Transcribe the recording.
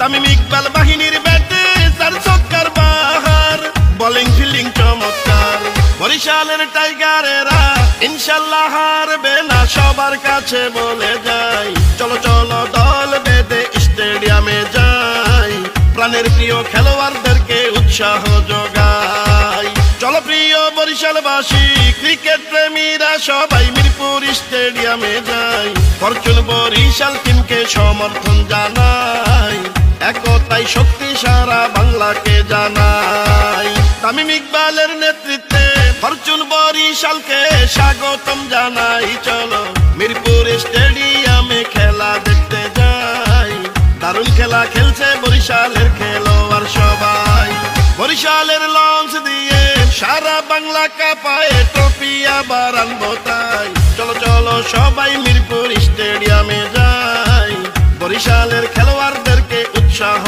তামিম ইকবাল বাহিনীর ব্যাটে 4 ছক্কার বাহার, bowling fielding চমৎকার। বরিশালের টাইগারেরা ইনশাল্লাহ হারবে না, সবার কাছে বলে যাই চলো চলো দল বেঁধে স্টেডিয়ামে যাই, প্রাণের প্রিয় খেলোয়াড়দেরকে উৎসাহ যোগাই। চলো প্রিয় বরিশালবাসী ক্রিকেট প্রেমীরা সবাই মিরপুর স্টেডিয়ামে যাই, ফরচুন বরিশাল টিমকে সমর্থন জানাই, একতাই শক্তি সারা বাংলাকে জানাই। তামিম ইকবালের নেতৃত্বে ফরচুন বরিশালকে স্বাগতম জানাই, চলো মিরপুর স্টেডিয়ামে খেলা দেখতে যাই, দারুণ খেলা খেলছে বরিশালের খেলোয়াড় সবাই। বরিশালের লঞ্চ দিয়ে সারা বাংলা কাঁপায়, ট্রফি আবার আনবো তাই, চলো চলো সবাই মিরপুর স্টেডিয়ামে যাই, বরিশালের খেলোয়াড়দেরকে উৎসাহ